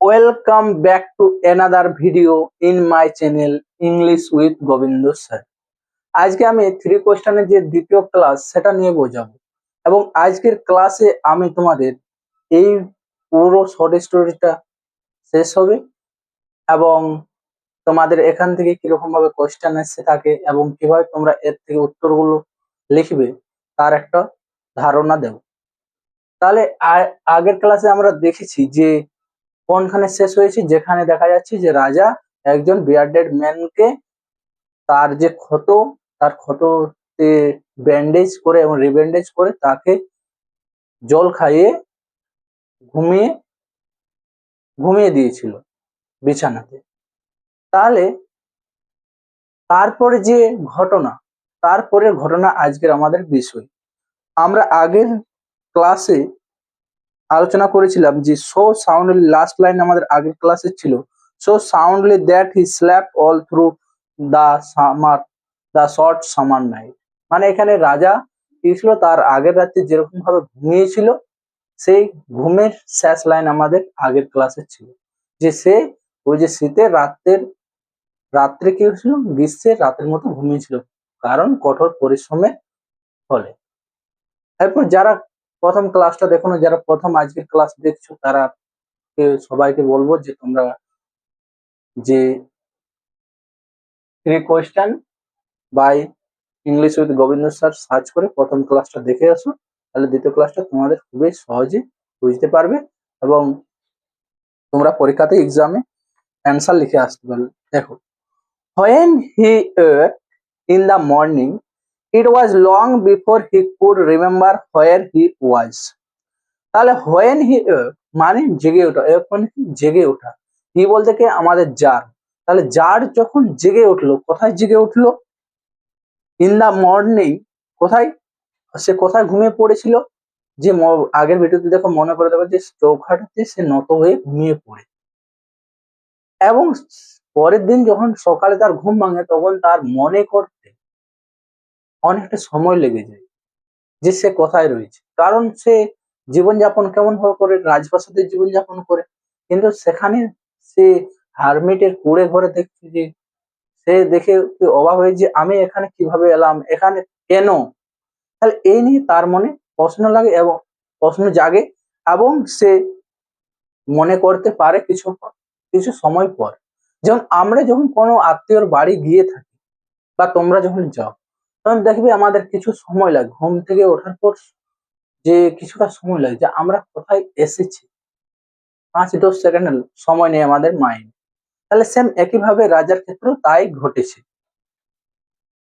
Welcome back to another video in my channel English with Gobinda sir. আজকে আমি 3 কোয়েশ্চেনের যে দ্বিতীয় ক্লাস সেটা নিয়ে বোঝাবো এবং আজকের ক্লাসে আমি তোমাদের এই পুরো শর্ট স্টোরিটা শেষ হবে এবং তোমাদের এখান থেকে কিরকম ভাবে কোয়েশ্চেন এসে থাকে এবং কিভাবে তোমরা এর থেকে উত্তরগুলো লিখবে তার একটা ধারণা দেব। তাহলে আগের ক্লাসে আমরা দেখেছি যে কোনখানে শেষ হয়েছে, যেখানে দেখা যাচ্ছে যে রাজা একজন বিয়ার্ডেড ম্যানকে তার যে ক্ষত, তার ক্ষততে ব্যান্ডেজ করে এবং রিব্যান্ডেজ করে তাকে জল খাইয়ে ঘুমিয়ে ঘুমিয়ে দিয়েছিল বিছানাতে। তাহলে তারপরে যে ঘটনা, তারপরের ঘটনা আজকের আমাদের বিষয়। আমরা আগের ক্লাসে আলোচনা করেছিলাম যে সো সাউন্ডলি, লাস্ট লাইন আমাদের আগের ক্লাসে ছিল, so soundly that he slap all through the short summer night. মানে এখানে রাজা কি ছিল, তার আগের রাত্রে যেরকম ভাবে ঘুমিয়েছিল সেই ঘুমের শেষ লাইন আমাদের আগের ক্লাসে ছিল যে সে ওই যে শীতের রাত্রে কি হয়েছিল, গ্রীষ্মের রাতের মতো ঘুমিয়েছিল কারণ কঠোর পরিশ্রমের ফলে। এরপর যারা প্রথম ক্লাসটা দেখো না, যারা প্রথম আজকের ক্লাস দেখছো তারা সবাইকে বলবো যে তোমরা যে 3 question by English with Gobinda sir search করে প্রথম ক্লাসটা দেখে আসো, তাহলে দ্বিতীয় ক্লাসটা তোমাদের খুবই সহজে বুঝতে পারবে এবং তোমরা পরীক্ষাতে এক্সামে অ্যান্সার লিখে আসতে পারবে। দেখো, when he awoke in the morning it was long before he could remember where he was। তাহলে when he awoke মানে জেগে ওঠা, মানে জেগে ওঠা। কি বলতে কি আমাদের জার, তাহলে জার যখন জেগে উঠলো, কোথায় জেগে উঠলো? In the morning. কোথায়? সে কোথায় ঘুমিয়ে পড়েছিল? যে আগের ভিডিওতে দেখো, মনে করে দেখো যে চৌখাটাতে সে নত হয়ে ঘুমিয়ে পড়ে এবং পরের দিন যখন সকালে তার ঘুম ভাঙে তখন তার মনে করতে অনেকটা সময় লেগে যায় যে সে কোথায় রয়েছে, কারণ সে জীবনযাপন কেমন ভাবে করে, রাজপ্রাসাদে জীবনযাপন করে, কিন্তু সেখানে সে হারমিটের কুড়ে ঘরে দেখছে যে সে দেখে অবাক হয়ে যে আমি এখানে কিভাবে এলাম, এখানে কেন? তাহলে এই নিয়ে তার মনে প্রশ্ন লাগে এবং প্রশ্ন জাগে এবং সে মনে করতে পারে কিছু কিছু সময় পর। যেমন আমরা যখন কোনো আত্মীয়র বাড়ি গিয়ে থাকি বা তোমরা যখন যাও তখন দেখবে আমাদের কিছু সময় লাগে, ঘুম থেকে ওঠার পর যে কিছুটা সময় লাগে যে আমরা কোথায় এসেছি, 5-10 সেকেন্ড সময় নেই আমাদের মাইন্ড। তাহলে সেম একইভাবে রাজার ক্ষেত্রেও তাই ঘটেছে।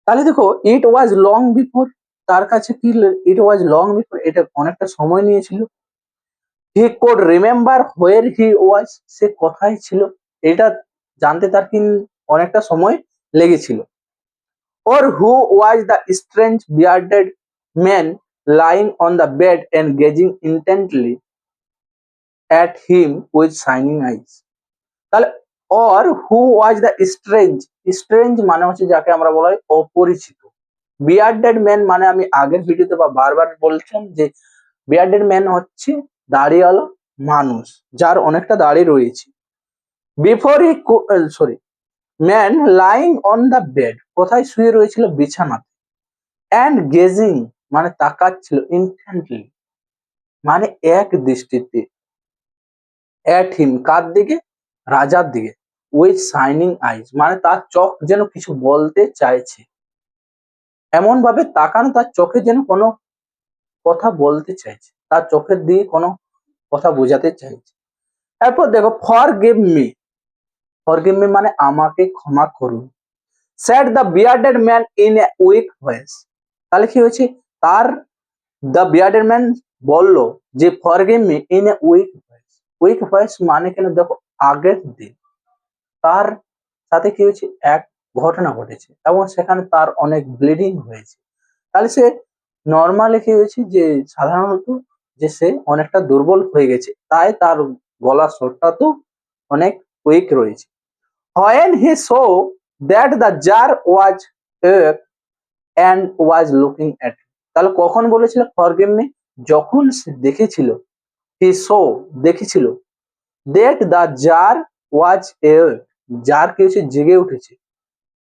তাহলে দেখো, ইট ওয়াজ লং বিফোর, তার কাছে কি, ইট ওয়াজ লং বিফোর, এটা অনেকটা সময় নিয়েছিল। হি কুড রিমেম্বার হোয়ার হি ওয়াজ, সে কোথায় ছিল এটা জানতে তার কি অনেকটা সময় লেগেছিল। or who was the strange bearded man lying on the bed and gazing intently at him with shining eyes। তাহলে or who was the strange মানে হচ্ছে যাকে আমরা বলা হয় অপরিচিত, bearded man মানে আমি আগের ভিডিওতে বা বারবার বলছিলাম যে bearded man হচ্ছে দাড়িওয়ালা মানুষ যার অনেকটা দাড়ি রয়েছে। Before he sorry man lying on the bed, কোথায় শুয়ে রয়েছিল? বিছানাতে। অ্যান্ড গেজিং মানে তাকাচ্ছিল, ইনটেন্টলি মানে এক দৃষ্টিতে, অ্যাট হিম কার দিকে? রাজার দিকে। উইথ শাইনিং আইজ মানে তার চোখ যেন কিছু বলতে চাইছে, এমন ভাবে তাকানো তার চোখে যেন কোনো কথা বলতে চাইছে, তার চোখের দিয়ে কোনো কথা বোঝাতে চাইছে। এরপর দেখো, ফরগিভ মি মানে আমাকে ক্ষমা করুন। said the bearded man in a weak voice। তাহলে কি হয়েছে, তার দ্য বিয়ার্ডেড ম্যান বলল যে forgive me in a weak voice. Weak voice মানে কেন, দেখো আগের দিন তার সাথে কি হয়েছে, এক ঘটনা ঘটেছে এবং সেখানে তার অনেক ব্লিডিং হয়েছে। তাহলে সে নর্মালি কি হয়েছে যে সাধারণত যে সে অনেকটা দুর্বল হয়ে গেছে, তাই তার গলার স্বরটা তো অনেক উইক রয়েছে। when he saw that the jar was awake and was looking at him। তাহলে কখন বলেছিল ফরগিভ মি? যখন সে দেখেছিল, he saw দেখেছিল that the tsar was awake, tsar কি হচ্ছে জেগে উঠেছে,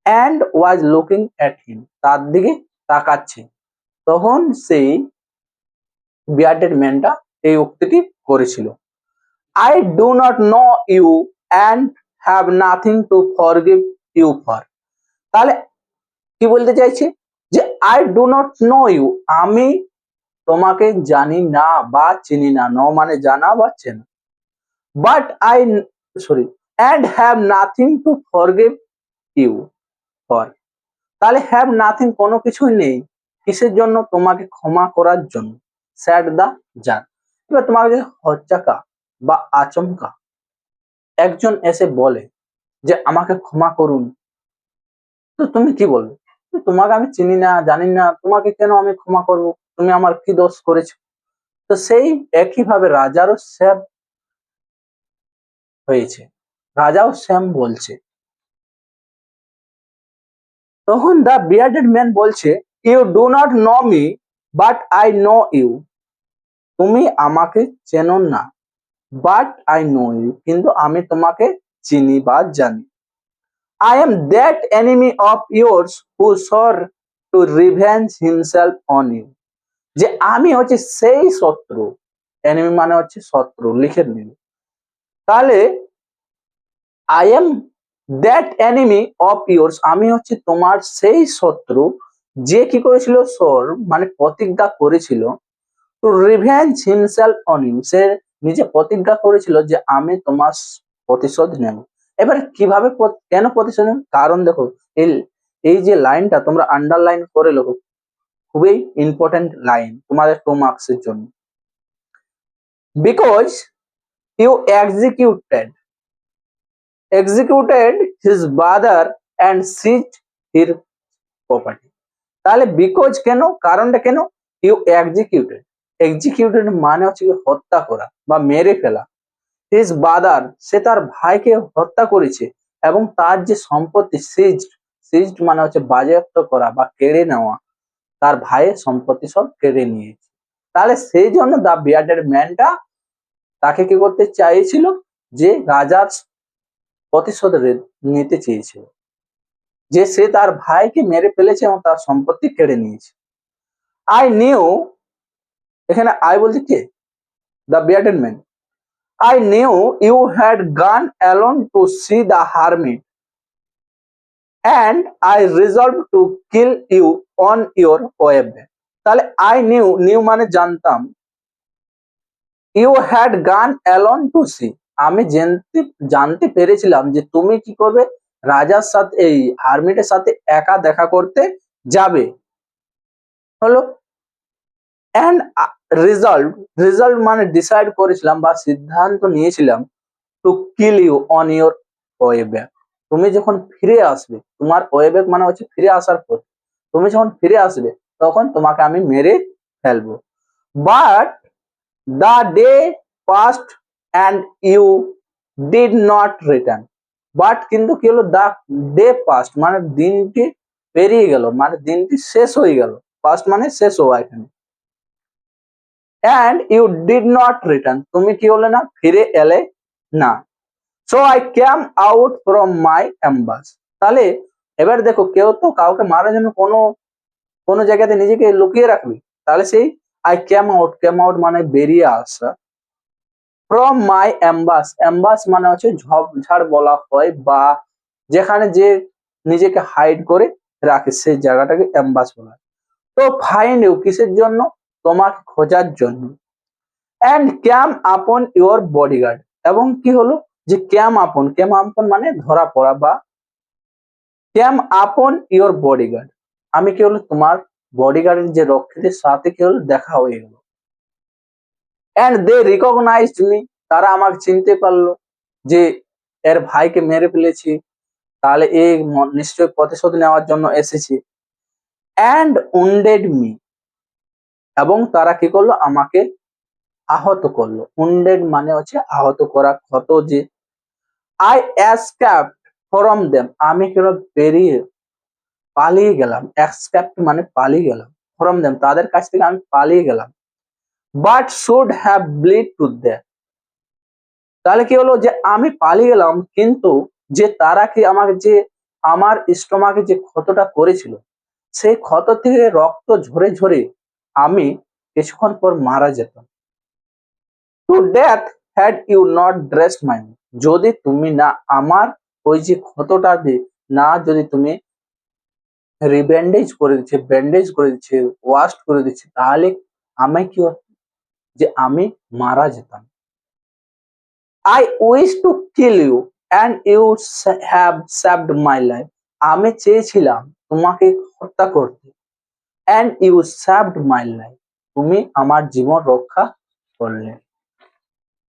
and was looking at him, তার দিকে তাকাচ্ছে। তখন সেই বিয়ার্ডেড ম্যানটা এই উক্তিটি করেছিল, I do not know you and have nothing to forgive you for. তাহলে কি বলতে চাইছে যে I do not know you, আমি তোমাকে জানি না বা চিনি না, ন মানে জানা বা চেনা, but I sorry and have nothing to forgive you for. তাহলে হ্যাভ নাথিং কোনো কিছুই নেই, কিসের জন্য, তোমাকে ক্ষমা করার জন্য, স্যাড দা জার। এবার তোমাকে যদি হচ্চাকা বা আচমকা একজন এসে বলে যে আমাকে ক্ষমা করুন, তো তুমি কি বলবে? তোমাকে আমি চিনি না জানি না, তোমাকে কেন আমি ক্ষমা করব, তুমি আমার কি দোষ করেছো? তো সেই একইভাবে রাজারও স্যাম হয়েছে, রাজাও স্যাম বলছে। তখন দা বিয়ার্ডেড ম্যান বলছে, you do not know me but I know you, তুমি আমাকে চেনো না, বাট আই নো ইউ, কিন্তু আমি তোমাকে চিনি বা জানি। I am that enemy of yours who swore to revenge himself on you, যে আমি হচ্ছে সেই শত্রু, এনিমি মানে হচ্ছে শত্রু, লিখে নিন। তাহলে I am that enemy of yours, আমি হচ্ছে তোমার সেই শত্রু যে কি করেছিল, সোর মানে প্রতিজ্ঞা করেছিল, to revenge himself on you, সে নিজে প্রতিজ্ঞা করেছিল যে আমি তোমার প্রতিশোধ নেব। এবার কিভাবে কেন প্রতিশোধ নেব, কারণ দেখো এই এই যে লাইনটা তোমরা আন্ডারলাইন করে লেখো, খুবই ইম্পর্টেন্ট লাইন তোমাদের 2 মার্কসের জন্য। Because you executed his brother and seized his property। তাহলে বিকজ কেন, কারণটা কেন, ইউ এক্সিকিউটেড মানে হচ্ছে হত্যা করা বা মেরে ফেলা, হিজ ব্রাদার সে তার ভাইকে হত্যা করেছে, এবং তার যে সম্পত্তি সিজড মানে হচ্ছে বাজেয়াপ্ত করা বা কেড়ে নেওয়া, তার ভাইয়ের সম্পত্তি সব কেড়ে নিয়েছে। তাহলে সেই জন্য দা বিয়ার্ডেড ম্যানটা তাকে কি করতে চাইছিল, যে রাজার প্রতিশোধ নিতে চেয়েছিল, যে সে তার ভাইকে মেরে ফেলেছে এবং তার সম্পত্তি কেড়ে নিয়েছে। আই নিউ, এখানে আই বলতে কে, the bearded man, I knew you had gone alone to see the hermit, and I resolved to kill you on your way back। তাহলে I knew মানে জানতাম, you had gone alone to see, আমি জানতে পেরেছিলাম যে তুমি কি করবে, রাজার সাথে এই হারমিটের সাথে একা দেখা করতে যাবে, হলো। and রিজলভ মানে ডিসাইড করেছিলাম বা সিদ্ধান্ত নিয়েছিলাম, to kill you on your way back, তুমি যখন ফিরে আসবে, তোমার ওয়ে ব্যাক মানে হচ্ছে ফিরে আসার পর, তুমি যখন ফিরে আসবে তখন তোমাকে আমি মেরে ফেলবো। But the day passed and you did not return, but কিন্তু কি হলো, দ্য ডে পাস্ট মানে দিনটি পেরিয়ে গেল, মানে দিনটি শেষ হয়ে গেল, পাস্ট মানে শেষ হওয়া এখানে, and you did not return, তুমি কি হলে না, ফিরে এলে না। So I came out from my ambush. তাহলে এবার দেখো, কেউ তো কাউকে মারার জন্য কোনো কোনো জায়গাতে নিজেকে লুকিয়ে রাখবে, তাহলে সেই আই ক্যাম আউট মানে বেরিয়ে আসা, ফ্রম মাই অ্যাম্বাস মানে হচ্ছে ঝোপঝাড় বলা হয়, বা যেখানে যে নিজেকে হাইড করে রাখে সেই জায়গাটাকে অ্যাম্বাস বলা হয়। তো ফাইন্ড ইউ কিসের জন্য, তোমাকে খোঁজার জন্য, অ্যান্ড ক্যাম আপন ইউর বডিগার্ড, এবং কি হলো যে ক্যাম আপন মানে ধরা পড়া, বা ক্যাম আপন ইউর বডিগার্ড, আমি কি হলো তোমার বডিগার্ডের যে রক্ষীদের সাথে কি হলো দেখা হয়ে গেল, অ্যান্ড দে রিকগনাইজড মি, তারা আমাকে চিনতে পারলো যে এর ভাইকে মেরে ফেলেছি, তাহলে এ নিশ্চয় প্রতিশোধ নেওয়ার জন্য এসেছে, অ্যান্ড উন্ডেড মি, এবং তারা কি করলো, আমাকে আহত করলো, উন্ডেড মানে হচ্ছে আহত করা, ক্ষত যে। আই এসকেপড ফ্রম দেম, আমি কি পালিয়ে গেলাম, এসকেপড মানে পালিয়ে গেলাম, ফ্রম দেম তাদের কাছ থেকে আমি পালিয়ে গেলাম, but should have bleed to their, তাহলে কি হলো যে আমি পালিয়ে গেলাম, কিন্তু যে তারা কি আমাকে যে আমার স্টমাকে যে ক্ষতটা করেছিল, সেই ক্ষত থেকে রক্ত ঝরে ঝরে আমি কিছুক্ষণ পর মারা যেতাম। To death had you not dressed my, যদি তুমি না আমার ওই যে ক্ষতটা না যদি তুমি রিব্যান্ডেজ করে দিচ্ছে, ব্যান্ডেজ করে দিচ্ছে, ওয়াশ করে দিচ্ছে, তাহলে আমি কি হতো যে আমি মারা যেতাম। I wish to kill you and you have saved my life, আমি চেয়েছিলাম তোমাকে হত্যা করতে, and you saved my life, তুমি আমার জীবন রক্ষা করলে।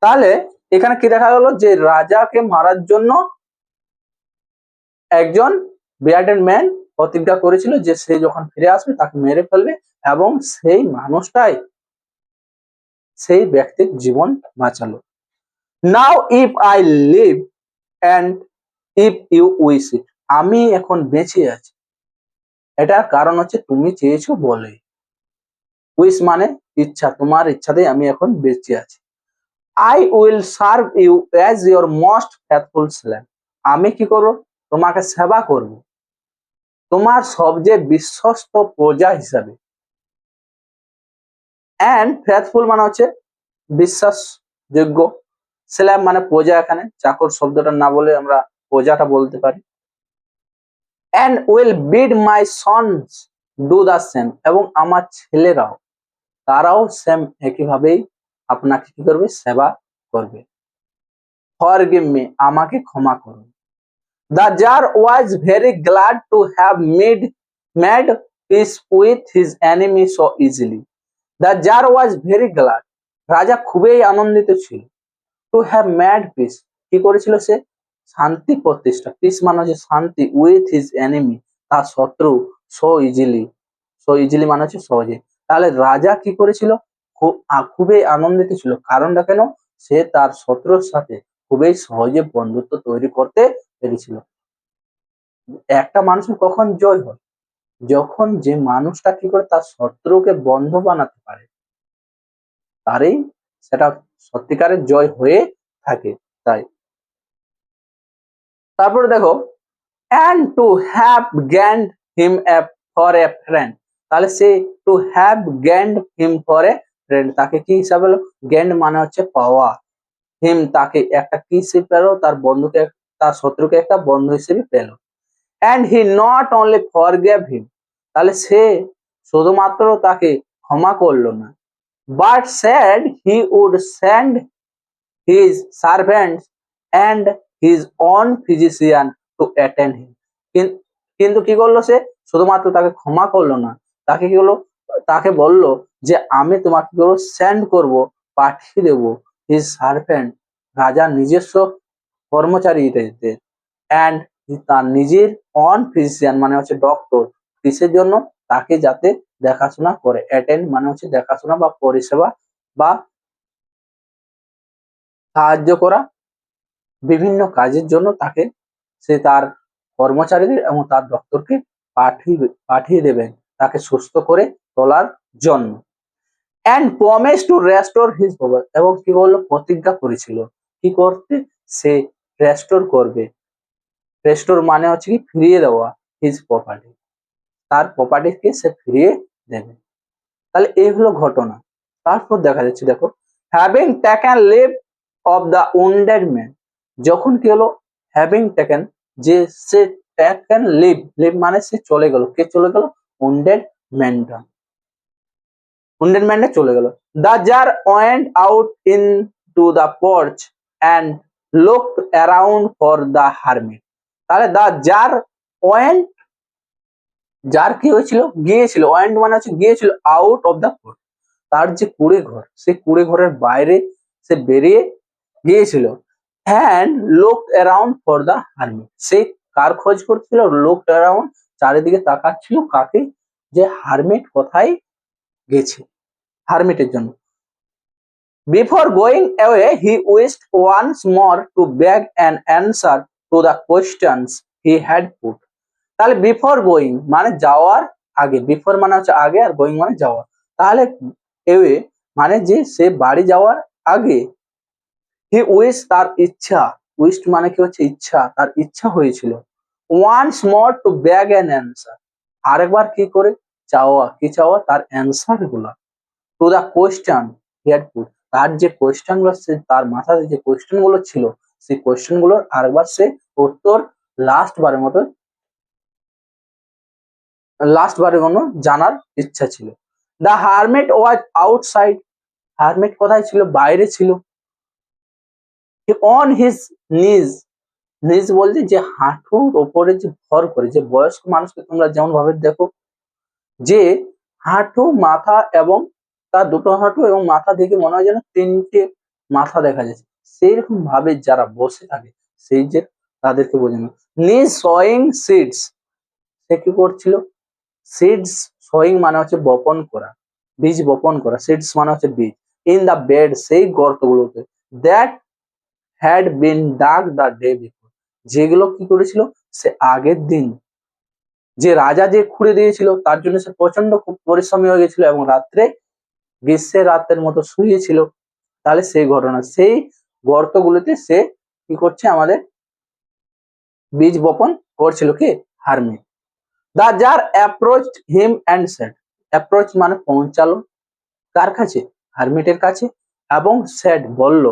তাহলে এখানে কি দেখা গেল যে রাজাকে মারার জন্য একজন বিয়ার্ডেড ম্যান প্রতিজ্ঞা করেছিল যে সে যখন ফিরে আসবে তাকে মেরে ফেলবে, এবং সেই মানুষটাই সেই ব্যক্তির জীবন বাঁচালো। Now if I live and if you wish it, আমি এখন বেঁচে আছি, এটার কারণ হচ্ছে তুমি চেয়েছো বলে। উইশ মানে ইচ্ছা, তোমার ইচ্ছাতেই আমি এখন বেঁচে আছি। I will serve you as your most faithful slave, আমি কি করবো, তোমাকে সেবা করব তোমার সবচেয়ে বিশ্বস্ত প্রজা হিসাবে। অ্যান্ড ফেথফুল মানে হচ্ছে বিশ্বাসযোগ্য, স্ল্যাব মানে প্রজা, এখানে চাকর শব্দটা না বলে আমরা প্রজাটা বলতে পারি। And will bid my sons do the same, এবং আমার ছেলেরাও তারাও সেম একইভাবেই আপনাকে কি করবে, সেবা করবে। ফরগিভ মি, আমাকে ক্ষমা করুন। The tsar was very glad to have made peace with his enemy so easily. The tsar was very glad, রাজা খুবই আনন্দিত ছিল। টু হ্যাভ মেড পিস, কি করেছিল সে, শান্তি প্রতিষ্ঠা, পিস মানে হচ্ছে শান্তি, উইথ হিজ এনিমি, তার শত্রু, সো ইজিলি, সো ইজিলি মানে হচ্ছে সহজে। তাহলে রাজা কি করেছিল, খুবই আনন্দিত ছিল, কারণটা কেন, সে তার শত্রুর সাথে খুবই সহজে বন্ধুত্ব তৈরি করতে পেরেছিল। একটা মানুষের কখন জয় হয়, যখন যে মানুষটা কি করে তার শত্রুকে বন্ধু বানাতে পারে, তারই সেটা সত্যিকারের জয় হয়ে থাকে। তাই তারপরে দেখো, and to have gained him for a friend, তাহলে সে to have gained him for a friend, তাকে কি হিসাবে gained মানে হচ্ছে পাওয়া, হিম তাকে একটা কি হিসেবে পেলো, তার বন্ধুকে, তার শত্রুকে একটা বন্ধু হিসেবে পেলো। and he not only forgave him, তাহলে সে শুধুমাত্র তাকে ক্ষমা করলো না, but said he would send his servants and his own physician to attend him, কিন্তু কি করলো সে, শুধুমাত্র তাকে ক্ষমা করলো না, তাকে কি হলো, তাকে বললো যে আমি তোমাকে কি করবো, সেন্ড করবো, পাঠিয়ে দেবো, হিজ সার্ভেন্ট, রাজার নিজস্ব কর্মচারীদের, অ্যান্ড তার নিজের অন ফিজিশিয়ান মানে হচ্ছে ডক্টর, কিসের জন্য, তাকে যাতে দেখাশোনা করে, অ্যাটেন্ড মানে হচ্ছে দেখাশোনা বা পরিষেবা বা সাহায্য করা, বিভিন্ন কাজের জন্য তাকে সে তার কর্মচারীদের এবং তার ডক্টরকে পাঠিয়ে দেবেন তাকে সুস্থ করে তোলার জন্য। And promise to restore his পাওয়ার, এবং কি বললো, প্রতিজ্ঞা করেছিল কি করতে, সে রেস্টোর করবে, রেস্টোর মানে হচ্ছে কি ফিরিয়ে দেওয়া, হিজ প্রপার্টি, তার প্রপার্টিকে সে ফিরিয়ে দেবে। তাহলে এই হলো ঘটনা। তারপর দেখা যাচ্ছে, দেখো, having taken leave of the wounded man, যখন কি হলো, হ্যাভিং টেকেন, যে সে টেকেন লিভ, লিভ মানে সে চলে গেল, কে চলে গেল, উন্ডেড ম্যানটা, উন্ডেড ম্যানটা চলে গেল। The tsar went out into the porch and looked around for the hermit, তাহলে দ্য জার ওয়েন্ট, যার কি হয়েছিল, গিয়েছিল, ওয়েন্ট মানে হচ্ছে গিয়েছিল, আউট অফ দ্য পোর্চ, তার যে কুড়ে ঘর, সেই কুড়ে ঘরের বাইরে সে বেরিয়ে গিয়েছিল। And looked around for the hermit, সে কার খোঁজ করছিল, লুকড অ্যারাউন্ড, চারিদিকে তাকাচ্ছিল, কাকে, যে হারমিট কোথায় গেছে, হারমিটের জন্য। Before going away he wished once more to beg an answer to the questions he had put, তাহলে বিফোর গোয়িং মানে যাওয়ার আগে, বিফোর মানে হচ্ছে আগে, আর গোয়িং মানে যাওয়া, তাহলে এওয়ে মানে যে সে বাড়ি যাওয়ার আগে হি উইশ, তার ইচ্ছা, উইশ মানে কি হচ্ছে ইচ্ছা, তার ইচ্ছা হয়েছিল, once more to beg an answer, আরেকবার কি করে চাওয়া, কি চাওয়া, তার অ্যান্সার গুলা, to the question he had put, তার যে কোয়েশ্চেন গুলো, তার মাথায় যে কোয়েশ্চেন গুলো ছিল, সেই কোয়েশ্চেন গুলোর আরেকবার সে উত্তর লাস্ট বারের মতো জানার ইচ্ছা ছিল। The hermit was outside, hermit কোথায় ছিল, বাইরে ছিল। অন হিজ নিজ, নিজ বলতে যে হাঁটুর ওপরে যে ভর করে, যে বয়স্ক মানুষকে তোমরা যেমন ভাবে দেখো যে হাঁটু, মাথা এবং তার দুটো হাঁটু এবং মাথা দেখে মনে হয় যেন তিনটে মাথা দেখা যাচ্ছে, সেইরকম ভাবে যারা বসে থাকে সেই যে তাদেরকে বোঝানো। নিজ সয়িং সিডস, সে কি করছিল, সিডস, সয়িং মানে হচ্ছে বপন করা, বীজ বপন করা, সিডস মানে হচ্ছে বীজ, ইন দা বেড, সেই গর্তগুলোতে, that had been dug the day before, যেগুলো কি করেছিল, সে আগের দিন যে রাজা যে খুঁড়ে দিয়েছিল, তার জন্য সে প্রচন্ড খুব পরিশ্রমী হয়ে গেছিল এবং রাত্রে গ্রীষ্মের রাতের মতো শুয়েছিল। তাহলে সেই ঘটনা, সেই গর্তগুলোতে সে কি করছে, আমাদের বীজ বপন করছিল, কি, hermit. The tsar approached him and said, approach মানে পৌঁছালো, কার কাছে, হারমিটের কাছে, এবং সেড বলল,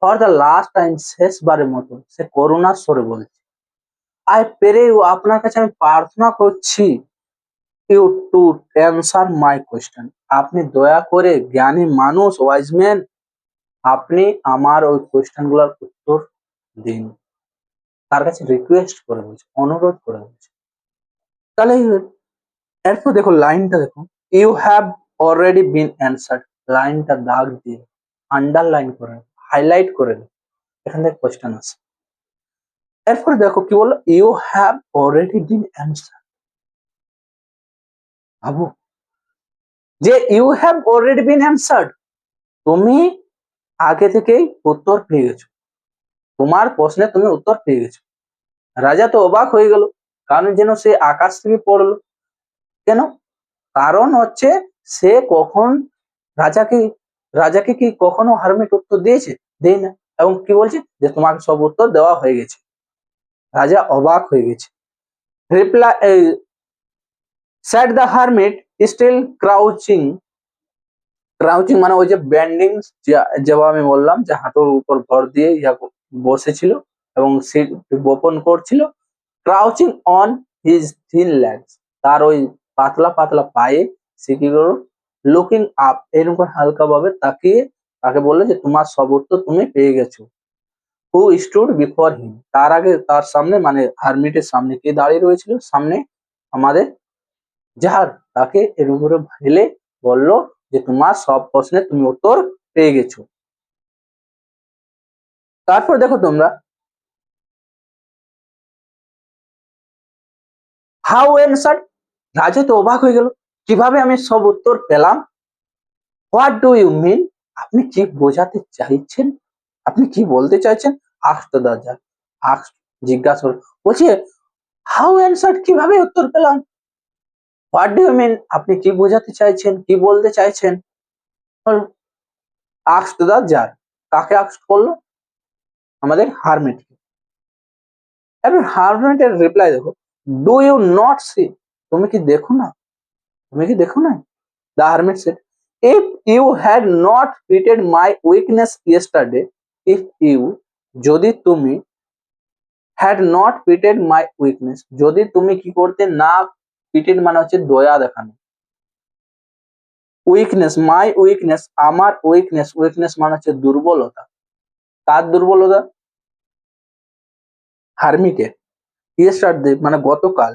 ফর দ্য লাস্ট টাইম, শেষবারের মতো, সে করুণার স্বরে বলছে, আই পেরে ইউ, আপনার কাছে আমি প্রার্থনা করছি, you to answer my question, আপনি দয়া করে, জ্ঞানী মানুষ, ওয়াইজ ম্যান, আপনি আমার ওই কোয়েশ্চেন গুলোর উত্তর দিন। তার কাছে রিকোয়েস্ট করে বলছে, অনুরোধ করে বলছে। তাহলে এরপর দেখো লাইনটা দেখো, you have already been answered, লাইনটা দাগ দিয়ে আন্ডারলাইন করে, হাইলাইট করে দাও, এখান থেকে কোয়েশ্চেন আছে। এরপরে দেখো কি বললো, you have already been answer, ভাবো যে you have already been answered, তুমি আগে থেকেই উত্তর পেয়ে গেছো, তোমার প্রশ্নে তুমি উত্তর পেয়ে গেছো। রাজা তো অবাক হয়ে গেল, কারণ যেন সে আকাশ থেকে পড়লো, কেন, কারণ হচ্ছে সে কখন রাজাকে রাজাকে কি কখনো হারমিট উত্তর দিয়েছে, দেয় না, এবং কি বলছে যে তোমাকে সব উত্তর দেওয়া হয়ে গেছে। রাজা অবাক হয়ে গেছে। Replied, said the hermit, still crouching, crouching মানে ওই যে ব্যান্ডিং, যেভাবে আমি বললাম যে হাঁটুর উপর ভর দিয়ে বসেছিল এবং সে গোপন করছিল। ক্রাউচিং অন হিজ থিন লেগস, তার ওই পাতলা পাতলা পায়ে সে কি করলো, লুকিং আপ, এরকম হালকা ভাবে তাকিয়ে তাকে বললো যে তোমার সব উত্তর তুমি পেয়ে গেছো। হু স্টুড বিফোর হিম, তার আগে তার সামনে মানে হারমিটের সামনে কে দাঁড়িয়ে রয়েছিল, সামনে আমাদের জাহার, তাকে এর উপরে ফেলে বলল যে তোমার সব প্রশ্নের তুমি উত্তর পেয়ে গেছো। তারপর দেখো তোমরা, হাউ অ্যান্সার, রাজা তো অবাক হয়ে গেল, কিভাবে আমি সব উত্তর পেলাম। হোয়াট ডু ইউ মিন, আপনি কি বোঝাতে চাইছেন, আপনি কি বলতে চাইছেন, আস্ত দরজা, আস্ক, জিজ্ঞাসা বলছে, হাউ অ্যান্সার, কিভাবে উত্তর পেলাম, হোয়াট ডু ইউ মিন, আপনি কি বোঝাতে চাইছেন, কি বলতে চাইছেন। আস্ক দা জার, কাকে আস্ক করলো, আমাদের হারমিটকে। এবার হারমিটের রিপ্লাই দেখো, ডু ইউ নট সি, তুমি কি দেখো না, তুমি কি দেখো না। The hermit said, if you had not pitied my weakness yesterday, if you, যদি তুমি, had not pitied my weakness, যদি তুমি কি করতে না, পিটেড মানে হচ্ছে দয়া দেখানো, উইকনেস, মাই উইকনেস, আমার উইকনেস, উইকনেস মানে হচ্ছে দুর্বলতা, কার দুর্বলতা, হারমিটের, ইয়েস্টারডে মানে গতকাল,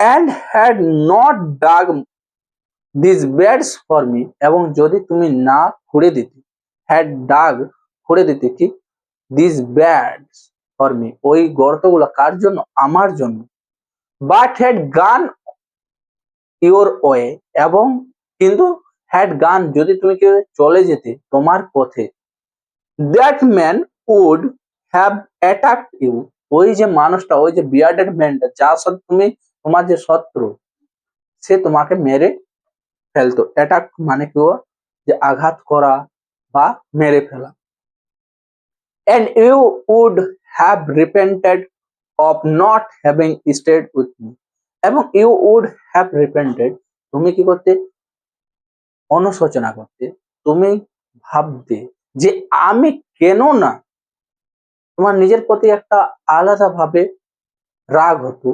and had not dug these beds for me, এবং যদি তুমি না খুঁড়ে দিতে, had dug, খুঁড়ে দিতে কি, these beds for me, ওই গর্তগুলো কার জন্য, আমার জন্য, but had gone your way, এবং কিন্তু had gone, যদি তুমি কি চলে যেতে তোমার পথে, that man would have attacked you, ওই যে মানুষটা, ওই যে বিয়ার্ডেড ম্যানটা, যার সাথে তুমি, তোমার যে শত্রু, সে তোমাকে মেরে ফেলতো। অ্যাটাক মানে কি, যে আঘাত করা বা মেরে ফেলা। and you would have repented of not having stayed with me. এবং you would have repented, তুমি কি করতে, অনুশোচনা করতে, তুমি ভাবতে যে আমি কেন না, তোমার নিজের প্রতি একটা আলাদা ভাবে রাগ হতো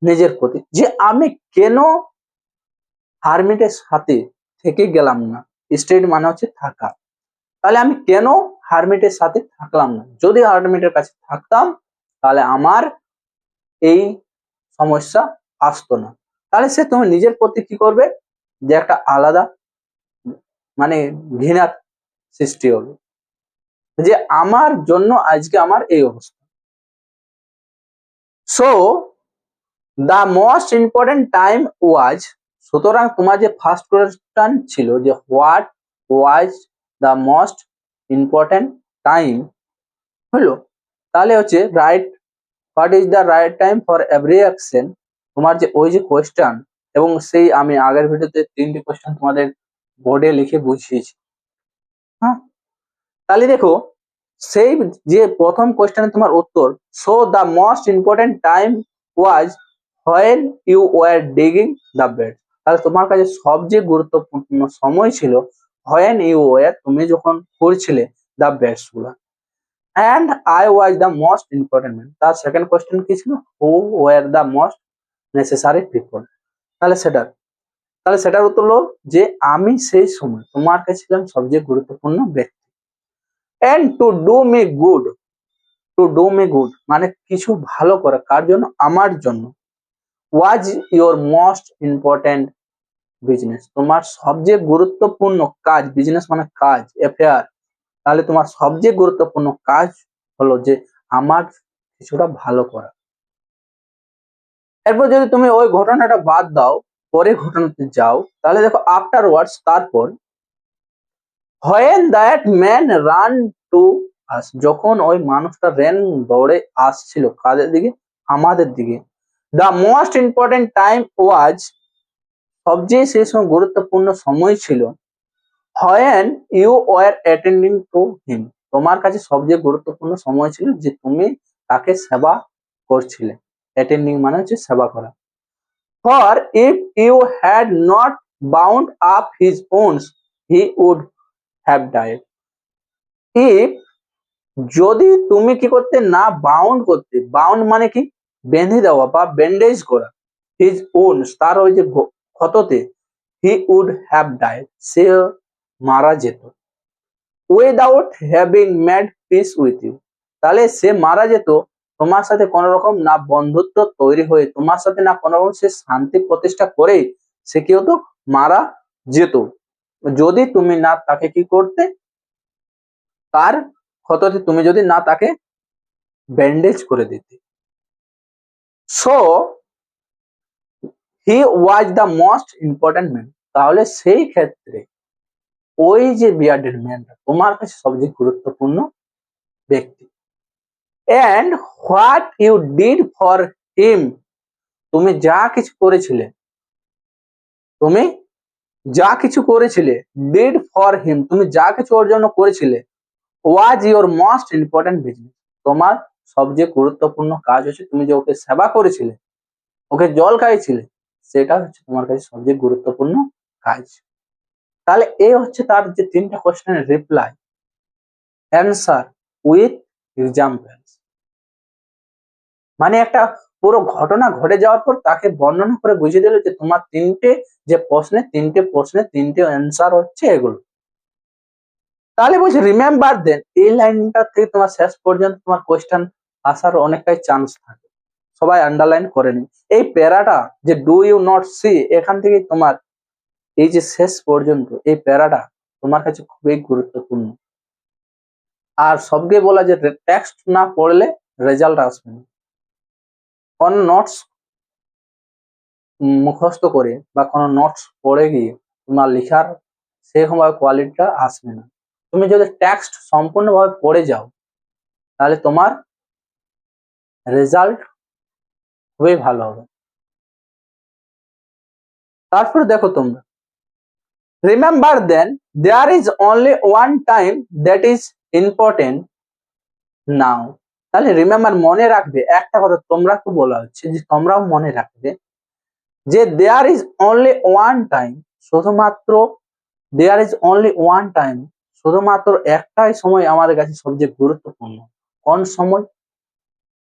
নিজের প্রতি যে আমি কেন হারমিটের সাথে থেকে গেলাম না। স্টেড মানে হচ্ছে থাকা, তাহলে আমি কেন হারমিটের সাথে থাকলাম না, যদি হারমিটের কাছে থাকতাম তাহলে আমার এই সমস্যা আসতো না। তাহলে সে তুমি নিজের প্রতি কি করবে, যে একটা আলাদা মানে ঘৃণার সৃষ্টি হবে যে আমার জন্য আজকে আমার এই অবস্থা। So the most important time ওয়াজ, সুতরাং তোমার যে ফার্স্ট কোয়েশ্চন ছিল যে what was the most important time, হলো, তাহলে হচ্ছে right, what is the right time for every action, তোমার যে ওই যে কোয়েশ্চন, এবং সেই আমি আগের ভিডিওতে 3টি কোয়েশ্চন তোমাদের বোর্ডে লিখে বুঝিয়েছি। হ্যাঁ, তাহলে দেখো সেই যে প্রথম কোয়েশ্চেনে তোমার উত্তর, so the most important time was when you were digging the bed, তাহলে তোমার কাছে সবচেয়ে গুরুত্বপূর্ণ সময় ছিল হোয়েন ইউ ওয়ার, তুমি যখন করছিলে দ্য বেডস গুলা, and I was the most important man. তার সেকেন্ড কোয়েশ্চেন কি ছিল, who were the most necessary people, তাহলে সেটার উত্তর হলো যে আমি সেই সময় তোমার কাছে ছিলাম সবচেয়ে গুরুত্বপূর্ণ ব্যক্তি। And to do me good, to do me good মানে কিছু ভালো করা, কার জন্য, আমার জন্য, was your most important business, তোমার সবচেয়ে গুরুত্বপূর্ণ কাজ, বিজনেস মানে কাজ, অ্যাফেয়ার, তাহলে তোমার সবচেয়ে গুরুত্বপূর্ণ কাজ হলো যে আমার কিছুটা ভালো করা। এরপর যদি তুমি ওই ঘটনাটা বাদ দাও, পরে ঘটনাতে যাও, তাহলে দেখো আফটার ওয়ার্ডস, তারপর, when that man ran to us, যখন ওই মানুষটা দৌড়ে আসছিল কাদের দিকে, আমাদের দিকে, the most important time was, সবচেয়ে সেই সময় গুরুত্বপূর্ণ সময় ছিল, when you were attending to him, তোমার কাছে সবচেয়ে গুরুত্বপূর্ণ সময় ছিল যে তুমি তাকে সেবা করছিলে, অ্যাটেন্ডিং মানে হচ্ছে সেবা করা। For if you had not bound up his wounds he would have died, if যদি তুমি কি করতে না বাউন্ড করতে, বাউন্ড মানে কি বেঁধে দেওয়া বা ব্যান্ডেজ করা, হিজ ওন্স তার ওই যে ক্ষততে, হি উড হ্যাভ ডাইড সে মারা যেত, without having made peace with you, তাহলে সে মারা যেত তোমার সাথে কোন রকম না বন্ধুত্ব তৈরি হয়ে, তোমার সাথে না কোন রকম সে শান্তি প্রতিষ্ঠা করে সে কি হতো, মারা যেত, যদি তুমি না তাকে কি করতে, তার ক্ষততে তুমি যদি না তাকে ব্যান্ডেজ করে দিতে। So he was the most important man, তাহলে সেই ক্ষেত্রে ওই যে বিয়ার্ডেড ম্যানটা তোমার কাছে সবচেয়ে গুরুত্বপূর্ণ ব্যক্তি। And what you did for him, তুমি যা কিছু করেছিলে, তুমি যা কিছু করেছিলে, ডিড ফর হিম তুমি যা কিছু ওর জন্য করেছিলে, ওয়াজ ইউর মোস্ট ইম্পর্টেন্ট বিজনেস, তোমার সবচেয়ে গুরুত্বপূর্ণ কাজ হচ্ছে তুমি যে ওকে সেবা করেছিলে, ওকে জল খাইছিলে, সেটা হচ্ছে তোমার কাছে সবচেয়ে গুরুত্বপূর্ণ কাজ। তাহলে এই হচ্ছে তার যে 3টা কোশ্চেনের রিপ্লাই, অ্যান্সার উইথ এক্সাম্পলস, মানে একটা পুরো ঘটনা ঘটে যাওয়ার পর তাকে বর্ণনা করে বুঝিয়ে দিল যে তোমার 3টে যে প্রশ্নে 3টে অ্যান্সার হচ্ছে এগুলো। তাহলে বলছি রিমেম্বার দেন, এই লাইনটা থেকে তোমার শেষ পর্যন্ত তোমার কোশ্চেন আসার অনেকটাই চান্স থাকে, সবাই আন্ডারলাইন করে নিন। এই প্যারাটা যে ডু ইউ নট সি, এখান থেকে তোমার এই যে শেষ পর্যন্ত এই প্যারাটা তোমার কাছে খুবই গুরুত্বপূর্ণ। আর সবকে বলা যে টেক্সট না পড়লে রেজাল্ট আসবে না, কোন নোটস মুখস্থ করে বা কোনো নোটস পড়ে গিয়ে তোমার লেখার সেরকমভাবে কোয়ালিটিটা আসবে না। তুমি যদি টেক্সট সম্পূর্ণভাবে পড়ে যাও তাহলে তোমার রেজাল্ট খুবই ভালো হবে। তারপরে দেখো তোমরা, remember then there is only one time that is important now. তাহলে রিমেম্বার মনে রাখবে একটা কথা, তোমরা তো বলা হচ্ছে যে তোমরাও মনে রাখবে যে there is only one time, শুধুমাত্র there is only one time, শুধুমাত্র একটাই সময় আমাদের কাছে সবচেয়ে গুরুত্বপূর্ণ। কোন সময়?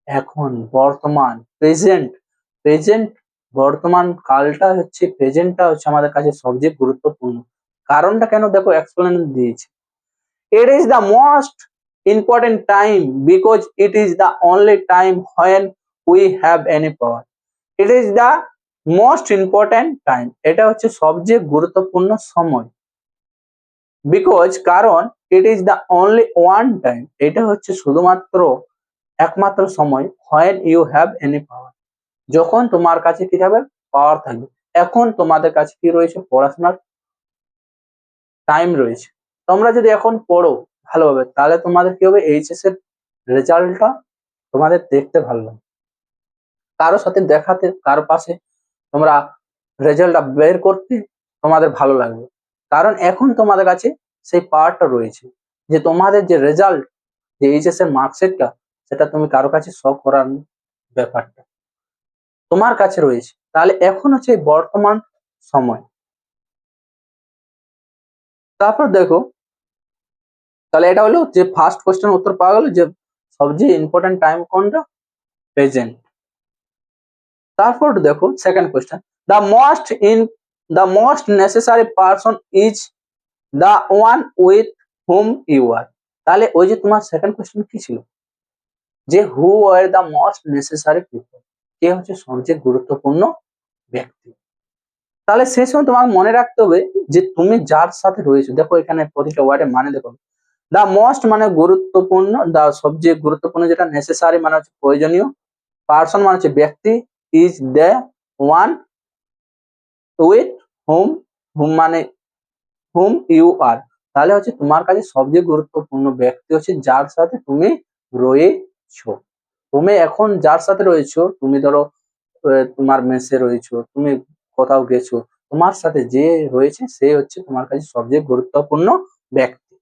এখন, বর্তমান, প্রেজেন্ট। প্রেজেন্ট, বর্তমান কালটা হচ্ছে, প্রেজেন্টটা হচ্ছে আমাদের কাছে সবচেয়ে গুরুত্বপূর্ণ। কারণটা কেন দেখো, এক্সপ্লেনেশন দিয়েছি। It is the most important time because it is the only time when we have any power. It is the most important time. এটা হচ্ছে সবচেয়ে গুরুত্বপূর্ণ সময়। Because কারণ it is the only one time. এটা হচ্ছে শুধুমাত্র একমাত্র সময় when you have any power. যখন তোমার কাছে কি থাকবে? পাওয়ার থাকবে। এখন তোমাদের কাছে কি রয়েছে? পড়াশোনার টাইম রয়েছে। তোমরা যদি এখন পড়ো ভালোভাবে, তাহলে তোমাদের কি হবে? এইচএস এর রেজাল্টটা তোমাদের দেখতে ভালো লাগবে, কারো সাথে দেখাতে, কারো পাশে তোমরা রেজাল্টটা বের করতে তোমাদের ভালো লাগবে। কারণ এখন তোমাদের কাছে সেই পাওয়ারটা রয়েছে যে তোমাদের যে রেজাল্ট, যে এইচএস এর মার্কশিটটা, সেটা তুমি কারো কাছে শো করার ব্যাপারটা তোমার কাছে রয়েছে। তাহলে এখন হচ্ছে বর্তমান সময়। তারপর দেখো, তাহলে এটা হলো যে ফার্স্ট কোশ্চেন উত্তর পাওয়া গেল যে সবচেয়ে ইম্পর্টেন্ট টাইম কোনটা? প্রেজেন্ট। তারপর দেখো second question, the most necessary person is the one with whom you are. তাহলে ওই যে তোমার সেকেন্ড কোশ্চেন কি ছিল, যে who are the most necessary people, কে হচ্ছে সবচেয়ে গুরুত্বপূর্ণ ব্যক্তি। তাহলে সেই সময় তোমাকে মনে রাখতে হবে যে তুমি যার সাথে রয়েছো। দেখো এখানে প্রতিটা ওয়ার্ডের মানে দেখো, দ্য মোস্ট মানে গুরুত্বপূর্ণ, দ্য সবচেয়ে গুরুত্বপূর্ণ যেটা, নেসেসারি মানে হচ্ছে প্রয়োজনীয়, পার্সন মানে হচ্ছে ব্যক্তি, is the one with whom, whom মানে হুম ইউ আর। তাহলে হচ্ছে তোমার কাছে সবচেয়ে গুরুত্বপূর্ণ ব্যক্তি হচ্ছে যার সাথে তুমি রয়েছো। তুমি এখন যার সাথে রয়েছো, তুমি ধরো তোমার মেসে রয়েছো, তুমি কোথাও গেছো, তোমার সাথে যে রয়েছে সে হচ্ছে তোমার কাছে সবচেয়ে গুরুত্বপূর্ণ ব্যক্তি।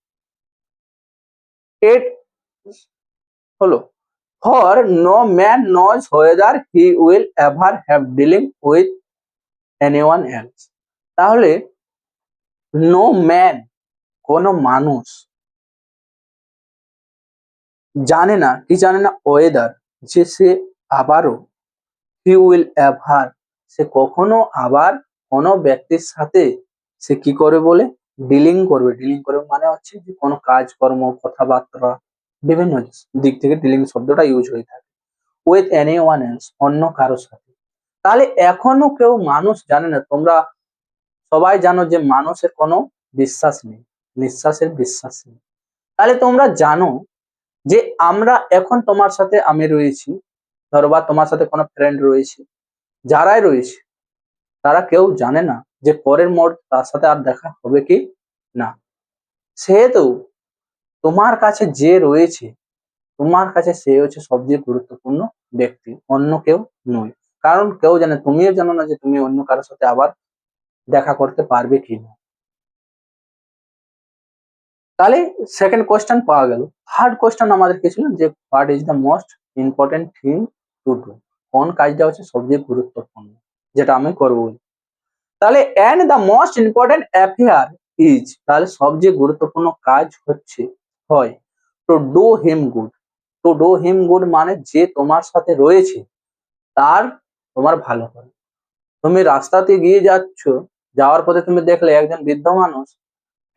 এট হলো, for no man knows whether he will ever have dealing with anyone else. তাহলে নো ম্যান, কোন মানুষ জানে না, কি জানে না? ওয়েদার, যে সে আবারও, হি উইল এভার, সে কখনো আবার কোনো ব্যক্তির সাথে সে কি করে বলে? ডিলিং করবে। ডিলিং করবে মানে হচ্ছে যে কোনো কাজকর্ম, কথাবার্তা, বিভিন্ন দিক থেকে ডিলিং শব্দটা ইউজ হয়ে থাকে। উইথ এনি ওয়ান এলস, অন্য কারোর সাথে। তাহলে এখনো কেউ মানুষ জানে না। তোমরা সবাই জানো যে মানুষের কোনো বিশ্বাস নেই, নিঃশ্বাসের বিশ্বাস নেই। তাহলে তোমরা জানো যে আমরা এখন তোমার সাথে আমি রয়েছি, ধরো, বা তোমার সাথে কোনো ফ্রেন্ড রয়েছে, যারাই রয়েছে তারা কেউ জানে না যে পরের মোড় তার সাথে আর দেখা হবে কি না। সেহেতু তোমার কাছে যে রয়েছে, তোমার কাছে সে হচ্ছে সবচেয়ে গুরুত্বপূর্ণ ব্যক্তি, অন্য কেউ নয়। কারণ কেউ জানে, তুমিও জানো না যে তুমি অন্য কারোর সাথে আবার দেখা করতে পারবে কি না। তাহলে সেকেন্ড কোয়েশ্চেন পাওয়া গেল। থার্ড কোয়েশ্চেন আমাদের কি ছিল, যে what is the most important thing to do, কোন কাজটা হচ্ছে সবচেয়ে গুরুত্বপূর্ণ, যেটা আমি করবো। তাহলে and the most important affair is, তাহলে সবচেয়ে গুরুত্বপূর্ণ কাজ হচ্ছে, হয় to do him good. To do him good মানে যে তোমার সাথে রয়েছে তার তোমার ভালো করে। তুমি রাস্তাতে গিয়ে যাচ্ছ, যাওয়ার পথে তুমি দেখলে একজন বৃদ্ধ মানুষ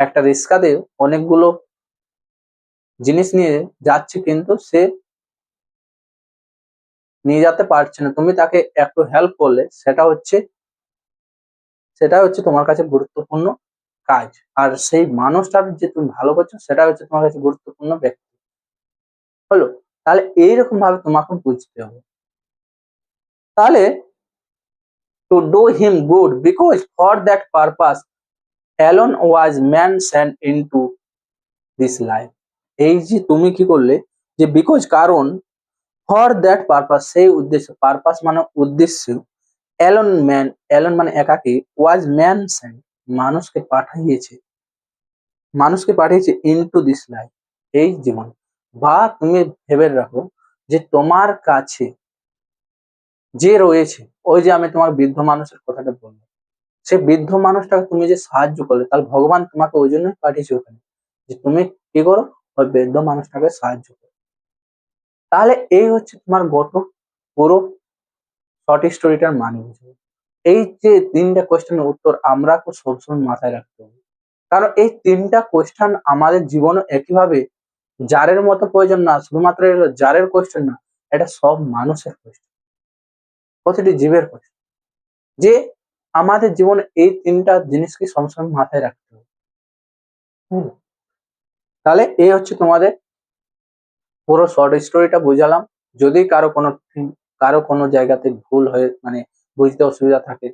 একটা রিক্সাতে অনেকগুলো জিনিস নিয়ে যাচ্ছে, কিন্তু সে নিয়ে যেতে পারছে না, তুমি তাকে একটু হেল্প করলে, সেটা হচ্ছে তোমার কাছে গুরুত্বপূর্ণ কাজ। আর সেই মানুষটার যে তুমি ভালো করছো, সেটা হচ্ছে তোমার কাছে গুরুত্বপূর্ণ ব্যক্তি। হলো, তাহলে এইরকম ভাবে তোমাকে বুঝতে হবে। তাহলে to do him good because for that purpose alone was man sent into this life. এই যে তুমি কি করলে, যে বিকজ কারণ, ফর দ্যাট পারপাস সেই উদ্দেশ্য, পারপাস মানে উদ্দেশ্য, অ্যালোন ম্যান, অ্যালোন মানে একাকী, ওয়াজ ম্যান সেন্ট মানুষকে পাঠিয়েছে, মানুষকে পাঠিয়েছে ইনটু দিস লাইফ এই জীবন। বা তুমি ভেবে রাখো যে তোমার কাছে যে রয়েছে, ওই যে আমি তোমার বৃদ্ধ মানুষের কথাটা বললাম, সে বৃদ্ধ মানুষটাকে তুমি যে সাহায্য করলে, তাহলে ভগবান তোমাকে ওই জন্যই পাঠিয়েছে ওখানে, যে তুমি কি করো, ওই বৃদ্ধ মানুষটাকে সাহায্য করো। তাহলে এই হচ্ছে তোমার পুরো শর্ট স্টোরিটার মানে বুঝবে। এই যে তিনটা কোয়েশ্চেনের উত্তর আমরা সবসময় মাথায় রাখতে হবে, কারণ এই তিনটা কোয়েশ্চেন আমাদের জীবনে একইভাবে জারের মতো প্রয়োজন না, শুধুমাত্র এগুলো জারের কোয়েশ্চেন না, এটা সব মানুষের কোয়েশ্চেন, প্রতিটি জীবের কোয়েশ্চেন, যে আমাদের জীবনে এই তিনটা জিনিসকে সবসময় মাথায় রাখতে হবে। হুম, তাহলে এই হচ্ছে তোমাদের পুরো শর্ট স্টোরিটা বুঝালাম। যদি কারো কোনো জায়গাতে ভুল হয়ে মানে বুঝতে অসুবিধা থাকে,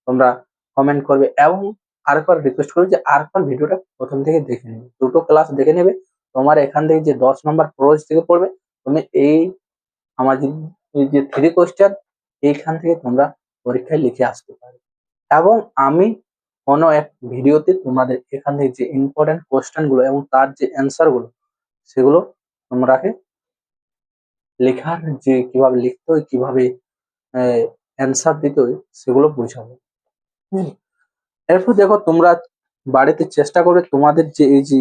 তোমরা কমেন্ট করবে, এবং আরেকবার রিকোয়েস্ট করবে যে আরেকবার ভিডিওটা প্রথম থেকে দেখে নেবে, দুটো ক্লাস দেখে নেবে। তোমার এখান থেকে যে 10 নম্বর প্রোজ থেকে পড়বে, তুমি এই আমার যে 3 কোয়েশ্চেন এইখান থেকে তোমরা পরীক্ষায় লিখে আসতে পারবে। এবং আমি কোনো এক ভিডিওতে তোমাদের এখান থেকে যে ইম্পর্টেন্ট কোয়েশ্চেন গুলো এবং তার যে অ্যান্সার গুলো, সেগুলো তোমরাকে লেখার যে কিভাবে লিখতে হয়, কিভাবে অ্যান্সার দিতে হয়, সেগুলো বোঝাবো। হুম, এরপর দেখো তোমরা বাড়িতে চেষ্টা করবে তোমাদের যে এই যে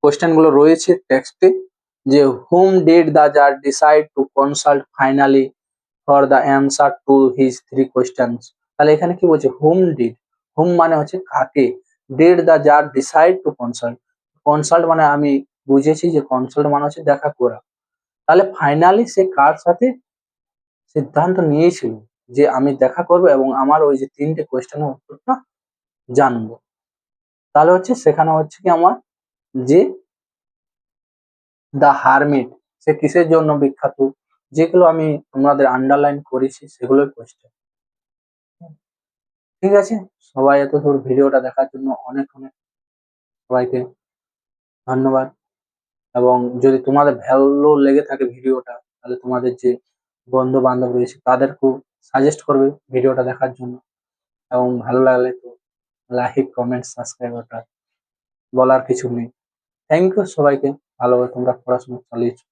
কোয়েশ্চেন গুলো রয়েছে টেক্সটে, যে হুম ডিড দ্য জাজ decide to consult finally for the answer to his 3 questions. তাহলে এখানে কি বলছে, হুম মানে হচ্ছে কাকে, ডিড দ্য জাজ ডিসাইড টু কনসাল্ট, কনসাল্ট মানে আমি বুঝেছি যে কনসাল্ট মানে হচ্ছে দেখা করা। তাহলে ফাইনালি সে কার সাথে সিদ্ধান্ত নিয়েছিল যে আমি দেখা করবো এবং আমার ওই যে 3টে কোয়েশ্চেনের উত্তরটা জানবো। তাহলে হচ্ছে সেখানে হচ্ছে কি আমার যে দ্য হারমিট, সে কিসের জন্য বিখ্যাত, যেগুলো আমি তোমাদের আন্ডারলাইন করেছি সেগুলোই কোয়েশ্চেন। ঠিক আছে, সবাই এত দূর ভিডিওটা দেখার জন্য অনেক অনেক সবাইকে ধন্যবাদ। এবং যদি তোমাদের ভালো লেগে থাকে ভিডিওটা, তাহলে তোমাদের যে বন্ধু বান্ধব রয়েছে তাদেরকেও সাজেস্ট করবে ভিডিওটা দেখার জন্য। এবং ভালো লাগলে তো লাইক কমেন্ট সাবস্ক্রাইব, ওটা বলার কিছু নেই। থ্যাংক ইউ সবাইকে, ভালোভাবে তোমরা পড়াশোনা চালিয়েছো।